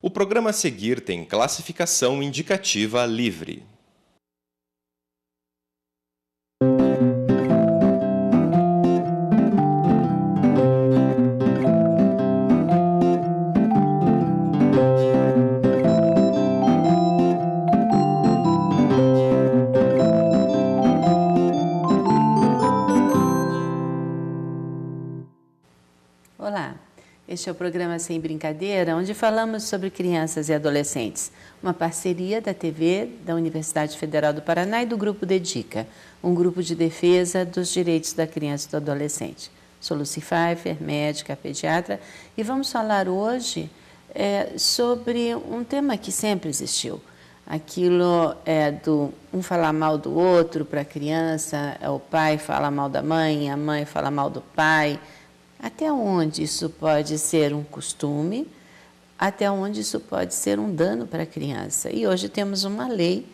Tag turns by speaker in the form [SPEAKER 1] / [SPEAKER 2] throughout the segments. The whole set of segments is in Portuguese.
[SPEAKER 1] O programa a seguir tem classificação indicativa livre.
[SPEAKER 2] Olá, este é o programa Sem Brincadeira, onde falamos sobre crianças e adolescentes, uma parceria da TV da Universidade Federal do Paraná e do Grupo Dedica, um grupo de defesa dos direitos da criança e do adolescente. Sou Lucy Pfeiffer, médica, pediatra, e vamos falar hoje sobre um tema que sempre existiu. Aquilo do um falar mal do outro para a criança, o pai fala mal da mãe, a mãe fala mal do pai. Até onde isso pode ser um costume, até onde isso pode ser um dano para a criança. E hoje temos uma lei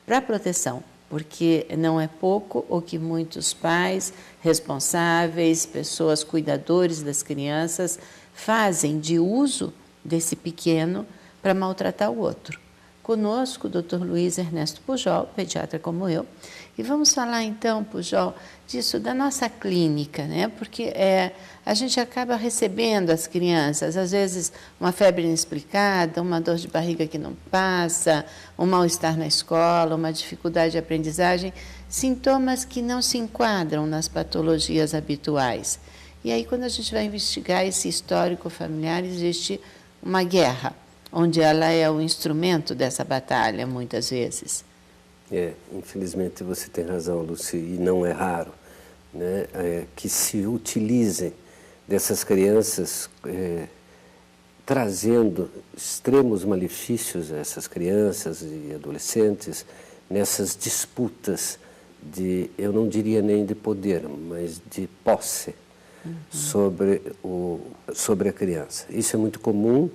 [SPEAKER 2] para proteção, porque não é pouco o que muitos pais responsáveis, pessoas cuidadores das crianças, fazem de uso desse pequeno para maltratar o outro. Conosco o Dr. Luiz Ernesto Pujol, pediatra como eu, e vamos falar então, Pujol, disso da nossa clínica, né? Porque a gente acaba recebendo as crianças, às vezes uma febre inexplicada, uma dor de barriga que não passa, um mal-estar na escola, uma dificuldade de aprendizagem, sintomas que não se enquadram nas patologias habituais. E aí, quando a gente vai investigar esse histórico familiar, existe uma guerra, onde ela é o instrumento dessa batalha, muitas vezes.
[SPEAKER 3] Infelizmente você tem razão, Lucy, e não é raro, né, que se utilizem dessas crianças trazendo extremos malefícios a essas crianças e adolescentes nessas disputas de, eu não diria nem de poder, mas de posse sobre a criança. Isso é muito comum,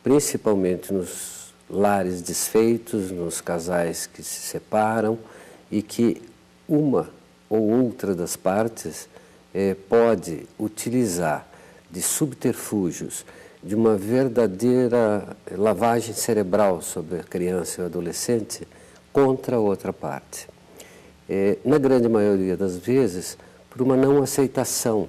[SPEAKER 3] principalmente nos lares desfeitos, nos casais que se separam e que uma ou outra das partes pode utilizar de subterfúgios, de uma verdadeira lavagem cerebral sobre a criança e o adolescente contra a outra parte. Na grande maioria das vezes, por uma não aceitação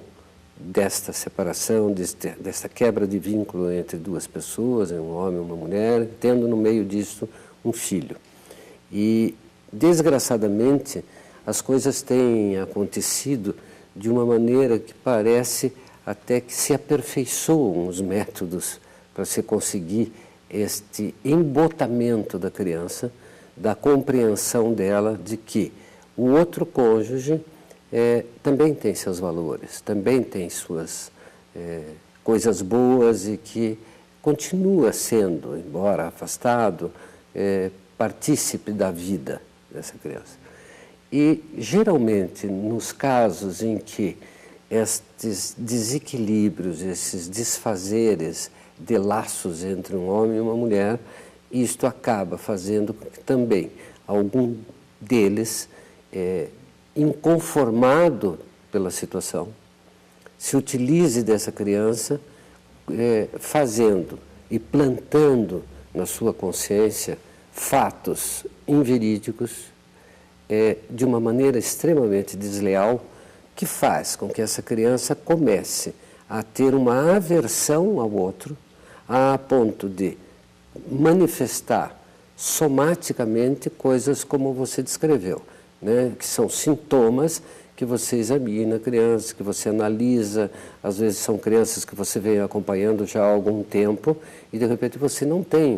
[SPEAKER 3] desta separação, desta quebra de vínculo entre duas pessoas, um homem e uma mulher, tendo no meio disso um filho. E, desgraçadamente, as coisas têm acontecido de uma maneira que parece até que se aperfeiçoam os métodos para se conseguir este embotamento da criança, da compreensão dela de que o outro cônjuge também tem seus valores, também tem suas coisas boas e que continua sendo, embora afastado, partícipe da vida dessa criança. E, geralmente, nos casos em que estes desequilíbrios, esses desfazeres de laços entre um homem e uma mulher, isto acaba fazendo com que também algum deles, inconformado pela situação, se utilize dessa criança, fazendo e plantando na sua consciência fatos inverídicos, de uma maneira extremamente desleal, que faz com que essa criança comece a ter uma aversão ao outro, a ponto de manifestar somaticamente coisas como você descreveu, né? Que são sintomas que você examina a criança, que você analisa, às vezes são crianças que você vem acompanhando já há algum tempo e de repente você não tem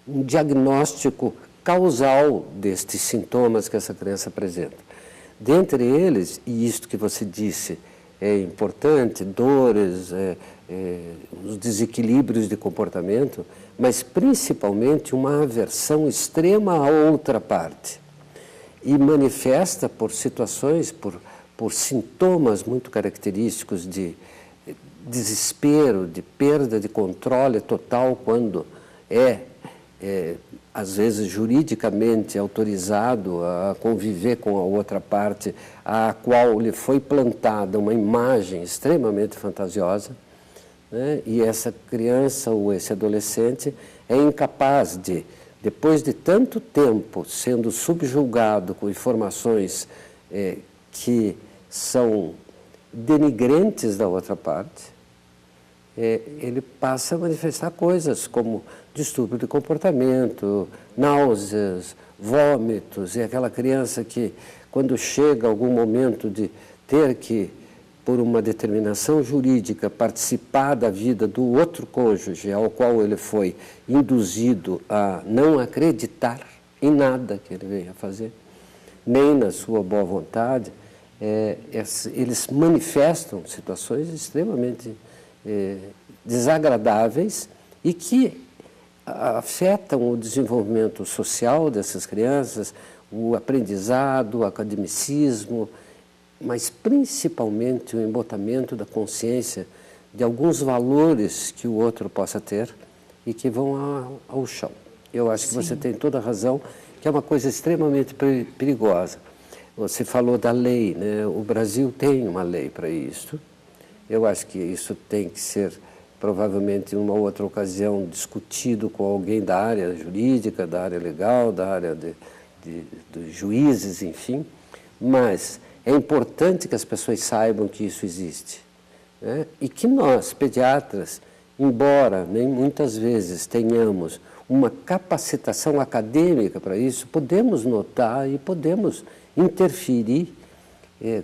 [SPEAKER 3] um diagnóstico causal destes sintomas que essa criança apresenta. Dentre eles, e isto que você disse é importante, dores, os desequilíbrios de comportamento, mas principalmente uma aversão extrema à outra parte. E manifesta por situações, por sintomas muito característicos de desespero, de perda de controle total, quando às vezes juridicamente autorizado a conviver com a outra parte, a qual lhe foi plantada uma imagem extremamente fantasiosa, né? E essa criança ou esse adolescente é incapaz de, depois de tanto tempo sendo subjugado com informações que são denigrantes da outra parte, ele passa a manifestar coisas como distúrbio de comportamento, náuseas, vômitos, e aquela criança que, quando chega algum momento de ter que, por uma determinação jurídica, participar da vida do outro cônjuge ao qual ele foi induzido a não acreditar em nada que ele venha fazer, nem na sua boa vontade, eles manifestam situações extremamente desagradáveis e que afetam o desenvolvimento social dessas crianças, o aprendizado, o academicismo, mas principalmente o embotamento da consciência de alguns valores que o outro possa ter e que vão ao chão. Eu acho que você tem toda a razão, que é uma coisa extremamente perigosa. Você falou da lei, né? O Brasil tem uma lei para isso. Eu acho que isso tem que ser, provavelmente, em uma outra ocasião, discutido com alguém da área jurídica, da área legal, da área dos juízes, enfim. Mas é importante que as pessoas saibam que isso existe, né? E que nós, pediatras, embora nem muitas vezes tenhamos uma capacitação acadêmica para isso, podemos notar e podemos interferir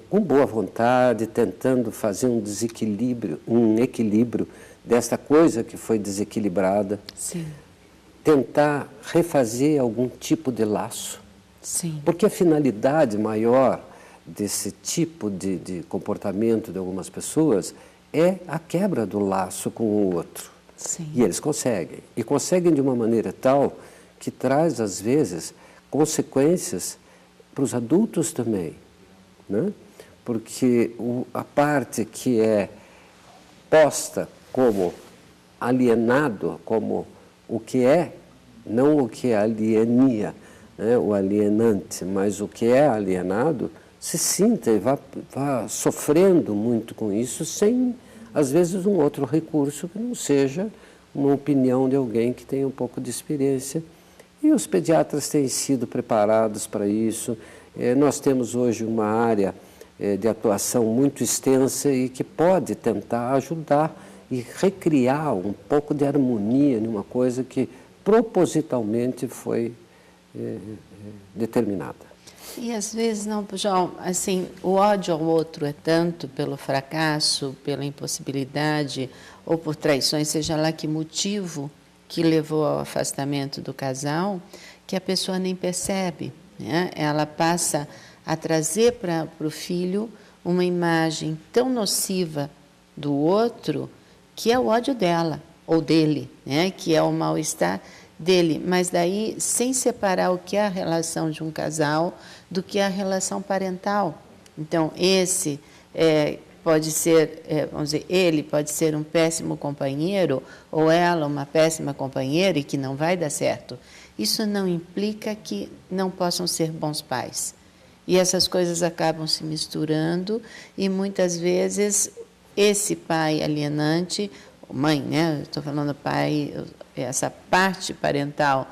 [SPEAKER 3] com boa vontade, tentando fazer um equilíbrio desta coisa que foi desequilibrada.
[SPEAKER 2] Sim.
[SPEAKER 3] Tentar refazer algum tipo de laço.
[SPEAKER 2] Sim.
[SPEAKER 3] Porque a finalidade maior desse tipo de comportamento de algumas pessoas é a quebra do laço com o outro.
[SPEAKER 2] Sim.
[SPEAKER 3] E eles conseguem. E conseguem de uma maneira tal que traz, às vezes, consequências para os adultos também, né? Porque a parte que é posta como alienado, como o que é, não o que alienia, né, o alienante, mas o que é alienado, se sinta e vá sofrendo muito com isso, sem, às vezes, um outro recurso que não seja uma opinião de alguém que tem um pouco de experiência. E os pediatras têm sido preparados para isso. Nós temos hoje uma área de atuação muito extensa e que pode tentar ajudar e recriar um pouco de harmonia em uma coisa que propositalmente foi determinada.
[SPEAKER 2] E às vezes, não, João, assim, o ódio ao outro é tanto pelo fracasso, pela impossibilidade ou por traições, seja lá que motivo que levou ao afastamento do casal, que a pessoa nem percebe, né? Ela passa a trazer para o filho uma imagem tão nociva do outro, que é o ódio dela ou dele, né? Que é o mal-estar dele, mas daí sem separar o que é a relação de um casal do que é a relação parental. Então, esse pode ser, vamos dizer, ele pode ser um péssimo companheiro ou ela uma péssima companheira e que não vai dar certo. Isso não implica que não possam ser bons pais. E essas coisas acabam se misturando e muitas vezes esse pai alienante, mãe, né? Estou falando pai, essa parte parental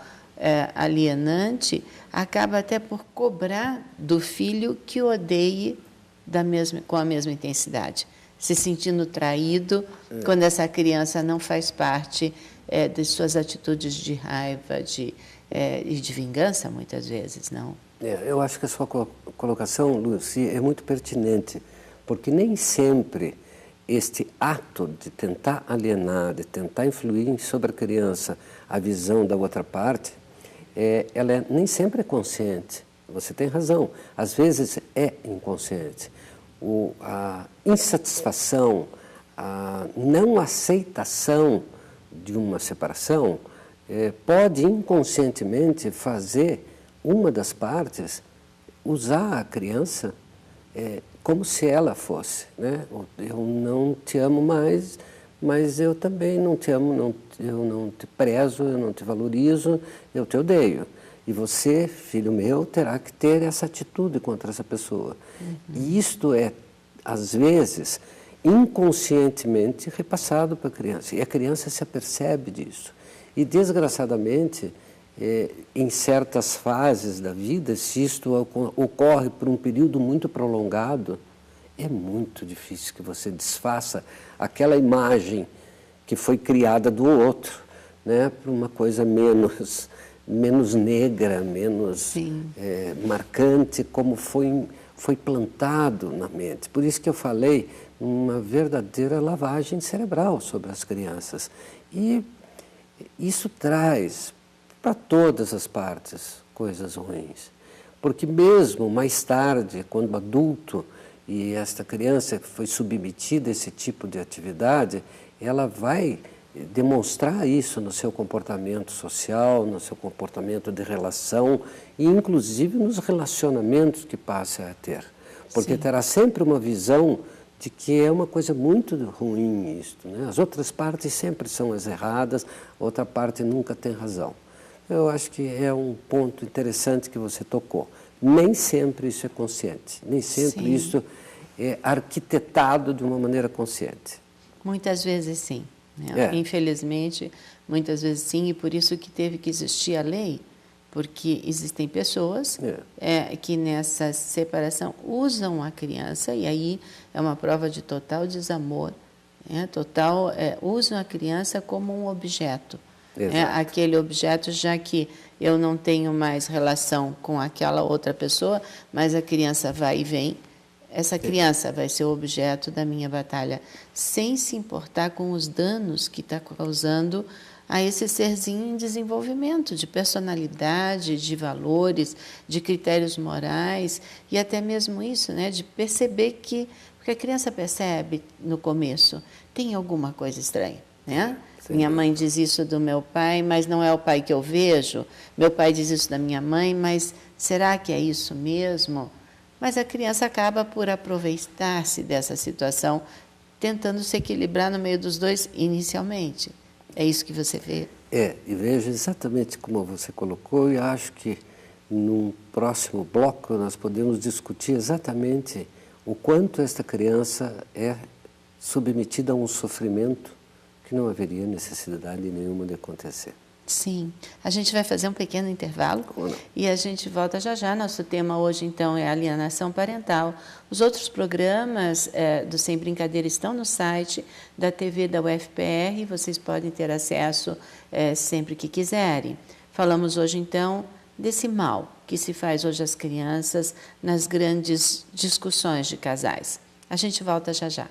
[SPEAKER 2] alienante, acaba até por cobrar do filho que odeie com a mesma intensidade, se sentindo traído quando essa criança não faz parte de suas atitudes de raiva e de vingança, muitas vezes, não?
[SPEAKER 3] Eu acho que a sua colocação, Lucy, é muito pertinente, porque nem sempre este ato de tentar alienar, de tentar influir sobre a criança a visão da outra parte, ela nem sempre é consciente. Você tem razão, às vezes é inconsciente. A insatisfação, a não aceitação de uma separação pode inconscientemente fazer uma das partes usar a criança como se ela fosse, né? Eu não te amo mais, mas eu também não te amo, eu não te prezo, eu não te valorizo, eu te odeio. E você, filho meu, terá que ter essa atitude contra essa pessoa. E isto às vezes, inconscientemente repassado para a criança. E a criança se apercebe disso. E, desgraçadamente, em certas fases da vida, se isto ocorre por um período muito prolongado, é muito difícil que você desfaça aquela imagem que foi criada do outro, né, para uma coisa menos negra, menos marcante, como foi plantado na mente. Por isso que eu falei uma verdadeira lavagem cerebral sobre as crianças. E isso traz para todas as partes coisas ruins. Porque mesmo mais tarde, quando adulto, e esta criança foi submetida a esse tipo de atividade, ela vai demonstrar isso no seu comportamento social, no seu comportamento de relação e inclusive nos relacionamentos que passa a ter. Porque terá sempre uma visão de que é uma coisa muito ruim isto, né? As outras partes sempre são as erradas, a outra parte nunca tem razão. Eu acho que é um ponto interessante que você tocou. Nem sempre isso é consciente, nem sempre isso é arquitetado de uma maneira consciente.
[SPEAKER 2] Muitas vezes sim, né? Infelizmente, muitas vezes sim, e por isso que teve que existir a lei, porque existem pessoas que nessa separação usam a criança, e aí é uma prova de total desamor, usam a criança como um objeto. Aquele objeto, já que eu não tenho mais relação com aquela outra pessoa, mas a criança vai e vem, essa criança vai ser o objeto da minha batalha, sem se importar com os danos que está causando a esse serzinho em desenvolvimento de personalidade, de valores, de critérios morais, e até mesmo isso, né, de perceber que, porque a criança percebe no começo, tem alguma coisa estranha, né? Minha mãe diz isso do meu pai, mas não é o pai que eu vejo. Meu pai diz isso da minha mãe, mas será que é isso mesmo? Mas a criança acaba por aproveitar-se dessa situação, tentando se equilibrar no meio dos dois inicialmente. É isso que você vê?
[SPEAKER 3] E vejo exatamente como você colocou, e acho que num próximo bloco nós podemos discutir exatamente o quanto esta criança é submetida a um sofrimento que não haveria necessidade nenhuma de acontecer.
[SPEAKER 2] Sim. A gente vai fazer um pequeno intervalo e a gente volta já já. Nosso tema hoje, então, é alienação parental. Os outros programas do Sem Brincadeira estão no site da TV da UFPR. Vocês podem ter acesso sempre que quiserem. Falamos hoje, então, desse mal que se faz hoje às crianças nas grandes discussões de casais. A gente volta já já.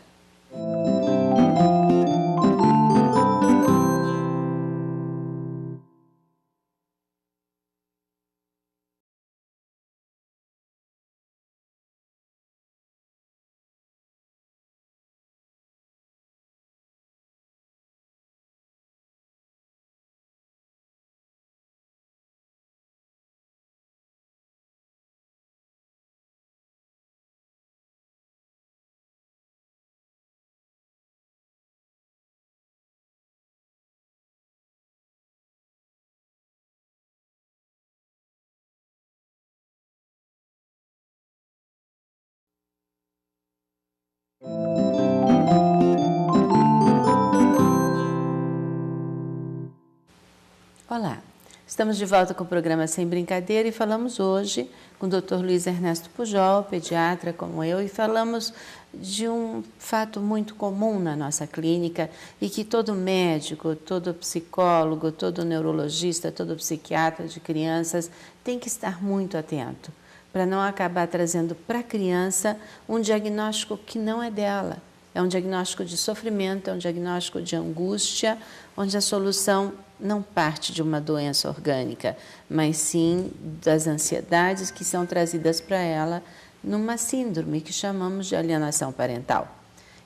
[SPEAKER 2] Olá, estamos de volta com o programa Sem Brincadeira e falamos hoje com o Dr. Luiz Ernesto Pujol, pediatra como eu, e falamos de um fato muito comum na nossa clínica e que todo médico, todo psicólogo, todo neurologista, todo psiquiatra de crianças tem que estar muito atento para não acabar trazendo para a criança um diagnóstico que não é dela. É um diagnóstico de sofrimento, é um diagnóstico de angústia, onde a solução não parte de uma doença orgânica, mas sim das ansiedades que são trazidas para ela numa síndrome que chamamos de alienação parental.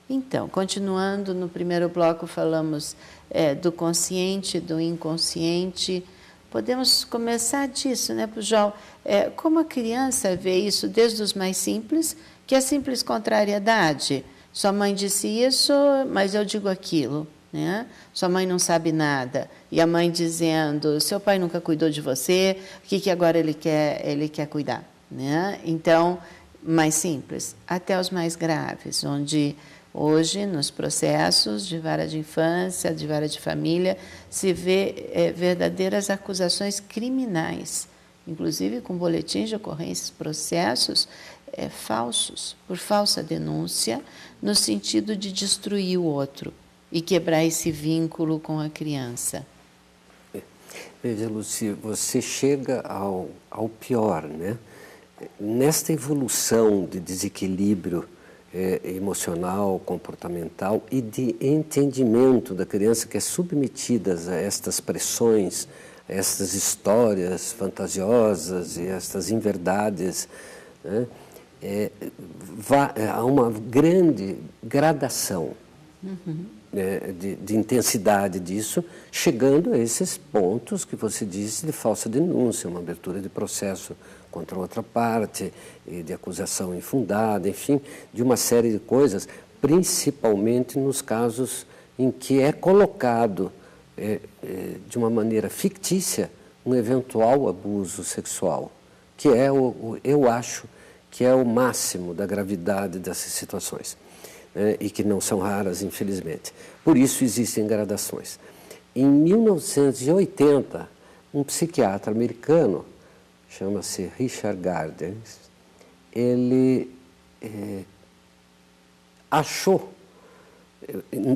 [SPEAKER 2] Então, continuando, no primeiro bloco falamos do consciente, do inconsciente. Podemos começar disso, né, Pujol? Como a criança vê isso desde os mais simples, que é a simples contrariedade. Sua mãe disse isso, mas eu digo aquilo, né? Sua mãe não sabe nada. E a mãe dizendo, seu pai nunca cuidou de você, o que agora ele quer cuidar, né? Então, mais simples, até os mais graves, onde Hoje, nos processos de vara de infância, de vara de família, se vê verdadeiras acusações criminais, inclusive com boletins de ocorrências, processos falsos, por falsa denúncia, no sentido de destruir o outro e quebrar esse vínculo com a criança.
[SPEAKER 3] Veja, Luci, você chega ao pior, né? Nesta evolução de desequilíbrio emocional, comportamental e de entendimento da criança que é submetida a estas pressões, a estas histórias fantasiosas e estas inverdades, né? Há uma grande gradação de intensidade disso, chegando a esses pontos que você disse de falsa denúncia, uma abertura de processo contra outra parte, de acusação infundada, enfim, de uma série de coisas, principalmente nos casos em que é colocado de uma maneira fictícia um eventual abuso sexual, que é eu acho que é o máximo da gravidade dessas situações, né, e que não são raras, infelizmente. Por isso existem gradações. Em 1980, um psiquiatra americano, chama-se Richard Gardner, ele achou,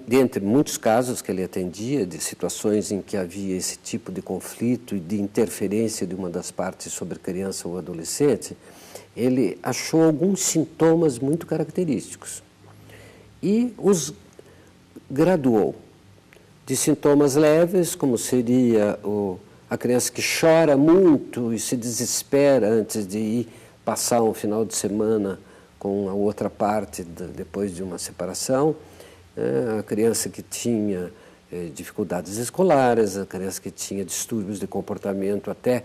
[SPEAKER 3] dentre muitos casos que ele atendia, de situações em que havia esse tipo de conflito e de interferência de uma das partes sobre criança ou adolescente, ele achou alguns sintomas muito característicos e os graduou de sintomas leves, como seria a criança que chora muito e se desespera antes de ir passar um final de semana com a outra parte depois de uma separação, a criança que tinha dificuldades escolares, a criança que tinha distúrbios de comportamento até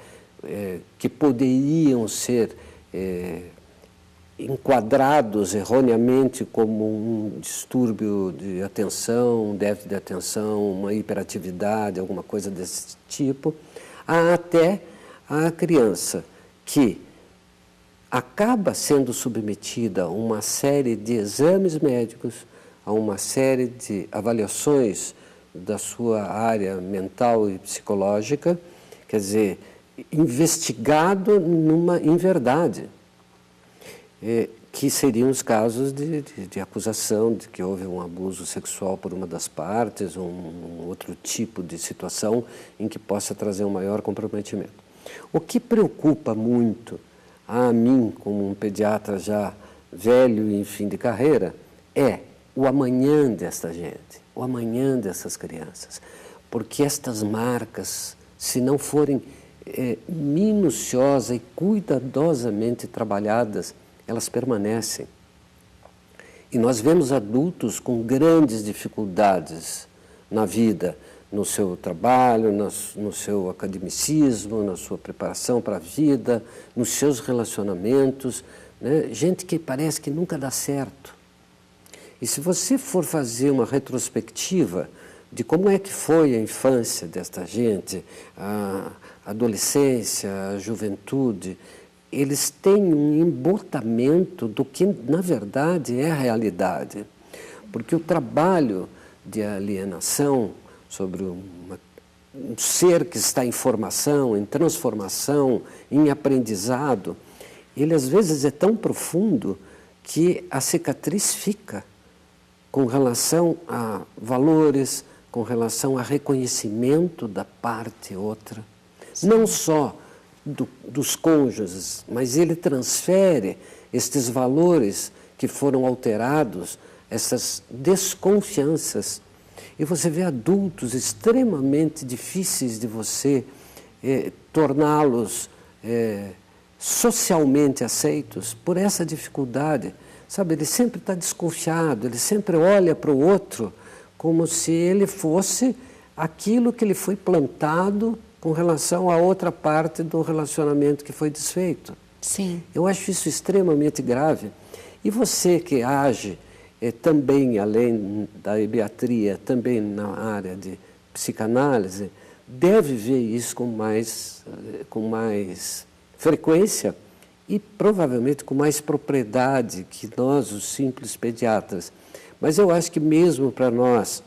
[SPEAKER 3] que poderiam ser enquadrados erroneamente como um distúrbio de atenção, um déficit de atenção, uma hiperatividade, alguma coisa desse tipo, até a criança que acaba sendo submetida a uma série de exames médicos, a uma série de avaliações da sua área mental e psicológica, quer dizer, investigado numa inverdade, que seriam os casos de acusação de que houve um abuso sexual por uma das partes, um outro tipo de situação em que possa trazer um maior comprometimento. O que preocupa muito a mim, como um pediatra já velho e em fim de carreira, é o amanhã desta gente, o amanhã dessas crianças, porque estas marcas, se não forem minuciosa e cuidadosamente trabalhadas, elas permanecem. E nós vemos adultos com grandes dificuldades na vida, no seu trabalho, no seu academicismo, na sua preparação para a vida, nos seus relacionamentos, né? Gente que parece que nunca dá certo. E se você for fazer uma retrospectiva de como é que foi a infância desta gente, a adolescência, a juventude, eles têm um embotamento do que, na verdade, é a realidade. Porque o trabalho de alienação sobre um ser que está em formação, em transformação, em aprendizado, ele às vezes é tão profundo que a cicatriz fica com relação a valores, com relação a reconhecimento da parte outra. Sim. Não só dos cônjuges, mas ele transfere estes valores que foram alterados, essas desconfianças. E você vê adultos extremamente difíceis de você torná-los socialmente aceitos por essa dificuldade. Sabe, ele sempre está desconfiado, ele sempre olha para o outro como se ele fosse aquilo que ele foi plantado com relação a outra parte do relacionamento que foi desfeito.
[SPEAKER 2] Sim.
[SPEAKER 3] Eu acho isso extremamente grave. E você que age também, além da ebiatria, também na área de psicanálise, deve ver isso com mais frequência e provavelmente com mais propriedade que nós, os simples pediatras. Mas eu acho que mesmo para nós,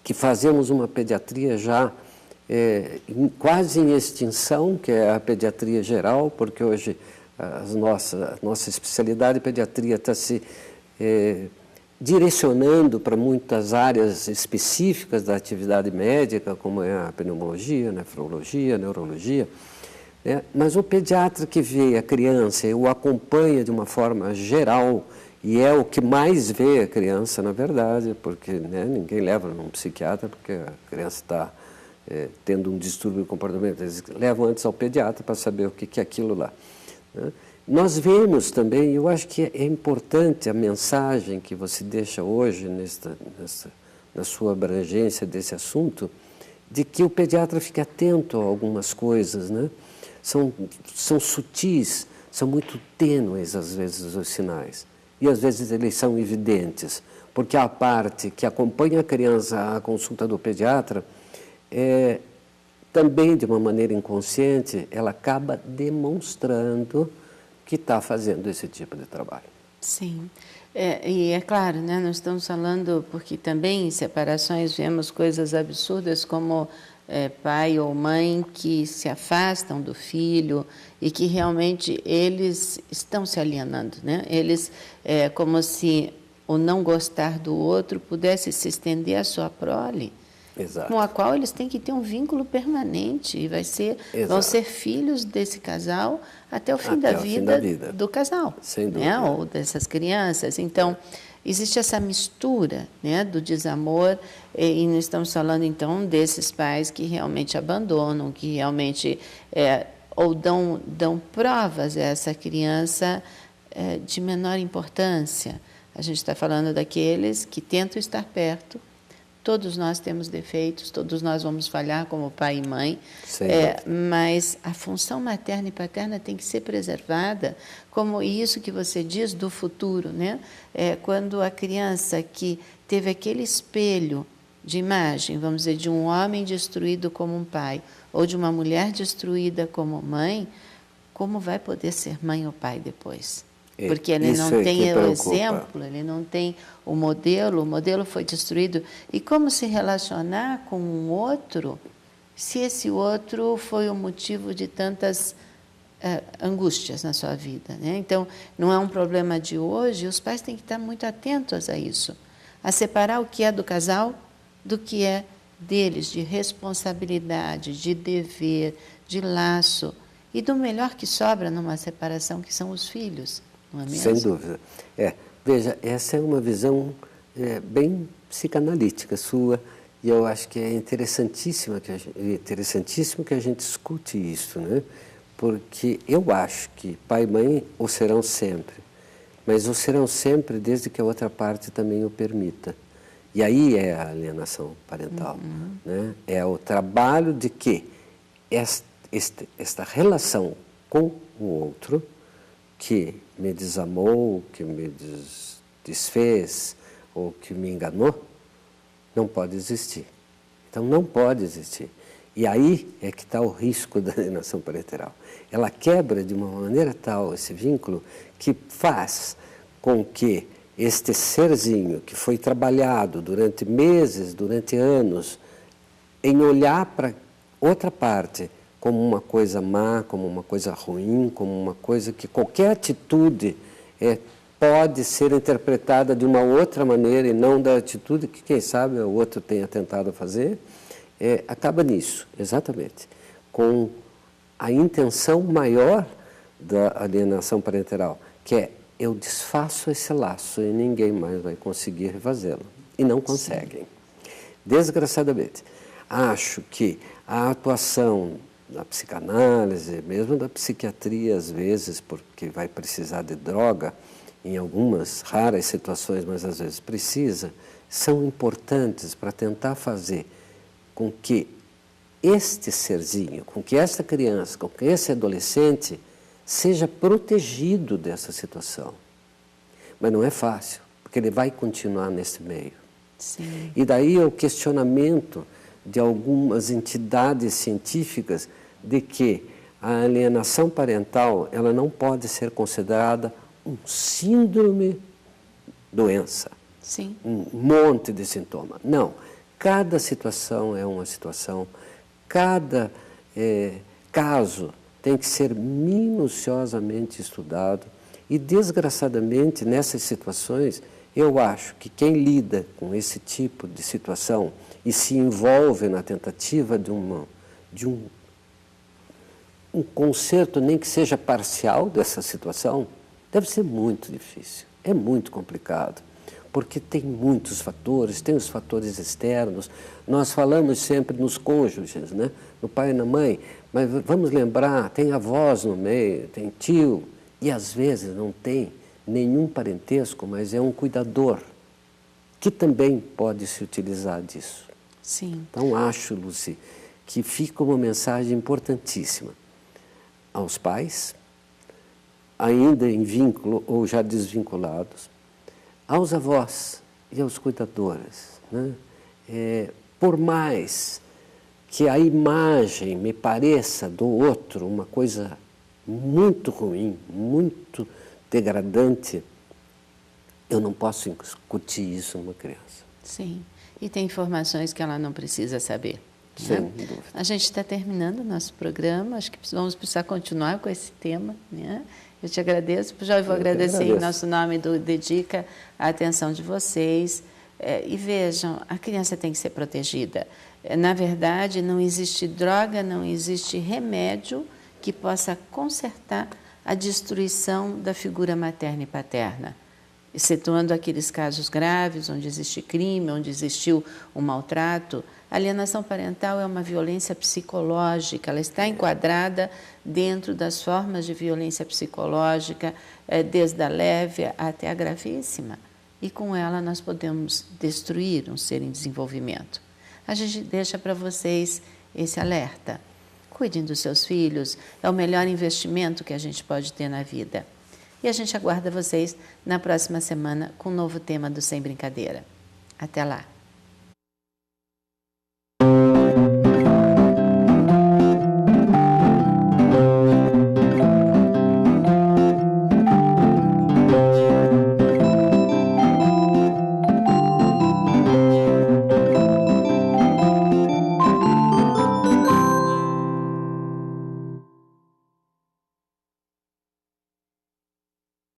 [SPEAKER 3] que fazemos uma pediatria já quase em extinção, que é a pediatria geral, porque hoje a nossa especialidade de pediatria está se direcionando para muitas áreas específicas da atividade médica, como é a pneumologia, nefrologia, neurologia. Mas o pediatra que vê a criança e o acompanha de uma forma geral, e é o que mais vê a criança, na verdade, porque ninguém leva num psiquiatra porque a criança está tendo um distúrbio de comportamento. Eles levam antes ao pediatra para saber o que é aquilo lá. Nós vemos também, eu acho que é importante a mensagem que você deixa hoje na sua abrangência desse assunto, de que o pediatra fique atento a algumas coisas, São sutis, são muito tênues às vezes os sinais. E às vezes eles são evidentes, porque a parte que acompanha a criança à consulta do pediatra, também de uma maneira inconsciente, ela acaba demonstrando que está fazendo esse tipo de trabalho.
[SPEAKER 2] Sim, e é claro, nós estamos falando, porque também em separações vemos coisas absurdas como pai ou mãe que se afastam do filho e que realmente eles estão se alienando, Eles, como se o não gostar do outro pudesse se estender à sua prole. Exato. Com a qual eles têm que ter um vínculo permanente e vão ser filhos desse casal até o fim da vida do casal,
[SPEAKER 3] sem dúvida.
[SPEAKER 2] Ou dessas crianças. Então, existe essa mistura do desamor e nós estamos falando, então, desses pais que realmente abandonam, que realmente ou dão provas a essa criança de menor importância. A gente está falando daqueles que tentam estar perto. Todos nós temos defeitos, todos nós vamos falhar como pai e mãe, mas a função materna e paterna tem que ser preservada, como isso que você diz do futuro, quando a criança que teve aquele espelho de imagem, vamos dizer, de um homem destruído como um pai, ou de uma mulher destruída como mãe, como vai poder ser mãe ou pai depois? Porque ele não tem o exemplo, ele não tem o modelo foi destruído. E como se relacionar com um outro, se esse outro foi o motivo de tantas angústias na sua vida? Então, não é um problema de hoje, os pais têm que estar muito atentos a isso, a separar o que é do casal do que é deles, de responsabilidade, de dever, de laço, e do melhor que sobra numa separação, que são os filhos. Não é mesmo?
[SPEAKER 3] Sem dúvida. Veja, essa é uma visão bem psicanalítica sua, e eu acho que é interessantíssimo que a gente escute isso, porque eu acho que pai e mãe o serão sempre, mas o serão sempre desde que a outra parte também o permita. E aí é a alienação parental. É o trabalho de que esta relação com o outro, que me desamou, que me desfez ou que me enganou, não pode existir. Então, não pode existir. E aí é que está o risco da alienação parental. Ela quebra de uma maneira tal esse vínculo que faz com que este serzinho que foi trabalhado durante meses, durante anos, em olhar para outra parte como uma coisa má, como uma coisa ruim, como uma coisa que qualquer atitude pode ser interpretada de uma outra maneira e não da atitude que, quem sabe, o outro tenha tentado fazer, acaba nisso, exatamente, com a intenção maior da alienação parental, que é eu desfaço esse laço e ninguém mais vai conseguir refazê-lo. E não conseguem. Desgraçadamente. Acho que a atuação da psicanálise, mesmo da psiquiatria, às vezes, porque vai precisar de droga, em algumas raras situações, mas às vezes precisa, são importantes para tentar fazer com que este serzinho, com que esta criança, com que esse adolescente seja protegido dessa situação. Mas não é fácil, porque ele vai continuar nesse meio.
[SPEAKER 2] Sim.
[SPEAKER 3] E daí o questionamento de algumas entidades científicas de que a alienação parental ela não pode ser considerada um síndrome doença.
[SPEAKER 2] Sim.
[SPEAKER 3] Um monte de sintoma. Não. Cada situação é uma situação, cada caso tem que ser minuciosamente estudado e, desgraçadamente, nessas situações, eu acho que quem lida com esse tipo de situação e se envolve na tentativa de um conserto, nem que seja parcial dessa situação, deve ser muito difícil, é muito complicado. Porque tem muitos fatores, tem os fatores externos. Nós falamos sempre nos cônjuges, né? No pai e na mãe, mas vamos lembrar, tem avós no meio, tem tio, e às vezes não tem nenhum parentesco, mas é um cuidador, que também pode se utilizar disso.
[SPEAKER 2] Sim.
[SPEAKER 3] Então acho, Lucy, que fica uma mensagem importantíssima aos pais, ainda em vínculo ou já desvinculados, aos avós e aos cuidadores, né? Por mais que a imagem me pareça do outro uma coisa muito ruim, muito degradante, eu não posso incutir isso numa criança.
[SPEAKER 2] Sim, e tem informações que ela não precisa saber.
[SPEAKER 3] Sem
[SPEAKER 2] Né?
[SPEAKER 3] dúvida.
[SPEAKER 2] A gente está terminando o nosso programa, acho que vamos precisar continuar com esse tema, né? Eu te agradeço, já vou agradecer em nosso nome do Dedica a atenção de vocês. E vejam, a criança tem que ser protegida. Na verdade, não existe droga, não existe remédio que possa consertar a destruição da figura materna e paterna, excetuando aqueles casos graves, onde existe crime, onde existiu um maltrato. A alienação parental é uma violência psicológica, ela está enquadrada dentro das formas de violência psicológica, desde a leve até a gravíssima. E com ela nós podemos destruir um ser em desenvolvimento. A gente deixa para vocês esse alerta. Cuidem dos seus filhos, é o melhor investimento que a gente pode ter na vida. E a gente aguarda vocês na próxima semana com um novo tema do Sem Brincadeira. Até lá!